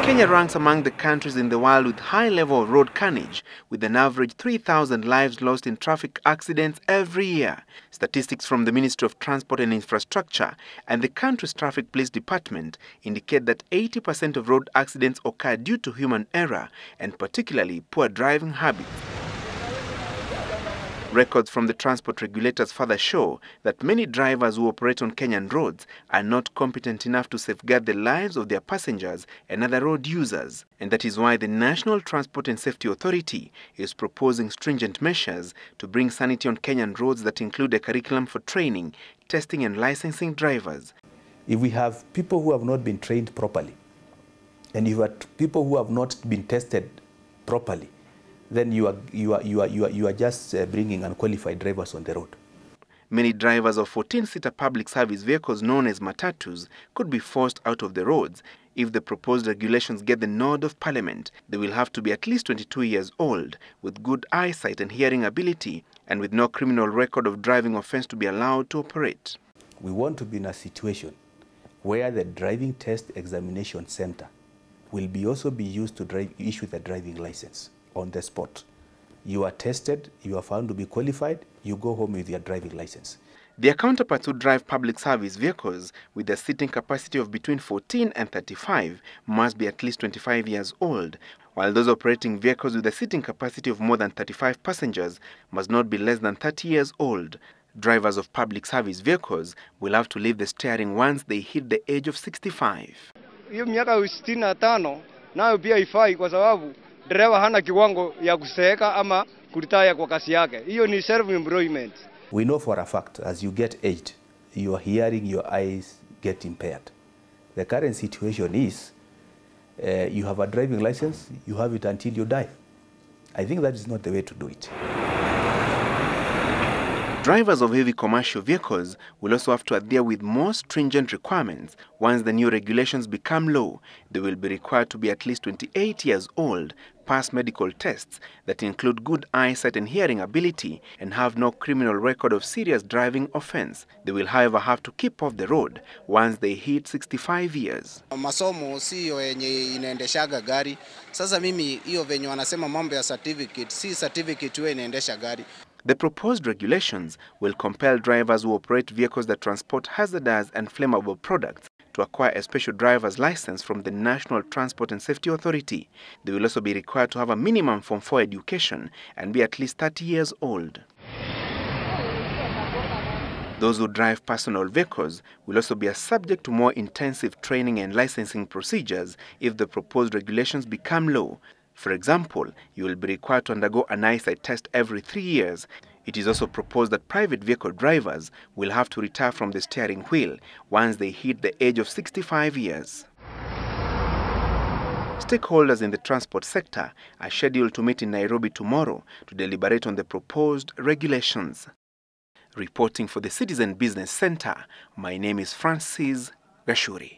Kenya ranks among the countries in the world with high level of road carnage, with an average 3,000 lives lost in traffic accidents every year. Statistics from the Ministry of Transport and Infrastructure and the country's Traffic Police Department indicate that 80% of road accidents occur due to human error and particularly poor driving habits. Records from the transport regulators further show that many drivers who operate on Kenyan roads are not competent enough to safeguard the lives of their passengers and other road users. And that is why the National Transport and Safety Authority is proposing stringent measures to bring sanity on Kenyan roads that include a curriculum for training, testing and licensing drivers. If we have people who have not been trained properly, and if you have people who have not been tested properly, then you are just bringing unqualified drivers on the road. Many drivers of 14-seater public service vehicles known as matatus could be forced out of the roads. If the proposed regulations get the nod of Parliament, they will have to be at least 22 years old, with good eyesight and hearing ability, and with no criminal record of driving offense to be allowed to operate. We want to be in a situation where the driving test examination center will also be used to issue the driving license. On the spot. You are tested, you are found to be qualified, you go home with your driving license. Their counterparts who drive public service vehicles with a seating capacity of between 14 and 35 must be at least 25 years old, while those operating vehicles with a seating capacity of more than 35 passengers must not be less than 30 years old. Drivers of public service vehicles will have to leave the steering once they hit the age of 65. Hiyo miaka 65 nayo pia ifai kwa sababu dereva hana kiwango ya kuseeka ama kuritaya kwa kasi yake. Hiyo ni self-employment. We know for a fact as you get aged, your hearing, your eyes get impaired. The current situation is you have a driving license, you have it until you die. I think that is not the way to do it. Drivers of heavy commercial vehicles will also have to adhere with more stringent requirements. Once the new regulations become law, they will be required to be at least 28 years old, pass medical tests that include good eyesight and hearing ability, and have no criminal record of serious driving offense. They will, however, have to keep off the road once they hit 65 years. Masomo siyo yenye inaendeshaga gari. Sasa mimi hiyo venye wanasema mambo ya certificate, si certificate wewe inaendesha gari. The proposed regulations will compel drivers who operate vehicles that transport hazardous and flammable products to acquire a special driver's license from the National Transport and Safety Authority. They will also be required to have a minimum Form 4 education and be at least 30 years old. Those who drive personal vehicles will also be subject to more intensive training and licensing procedures if the proposed regulations become law. For example, you will be required to undergo an eyesight test every 3 years. It is also proposed that private vehicle drivers will have to retire from the steering wheel once they hit the age of 65 years. Stakeholders in the transport sector are scheduled to meet in Nairobi tomorrow to deliberate on the proposed regulations. Reporting for the Citizen Business Center, my name is Francis Gachuri.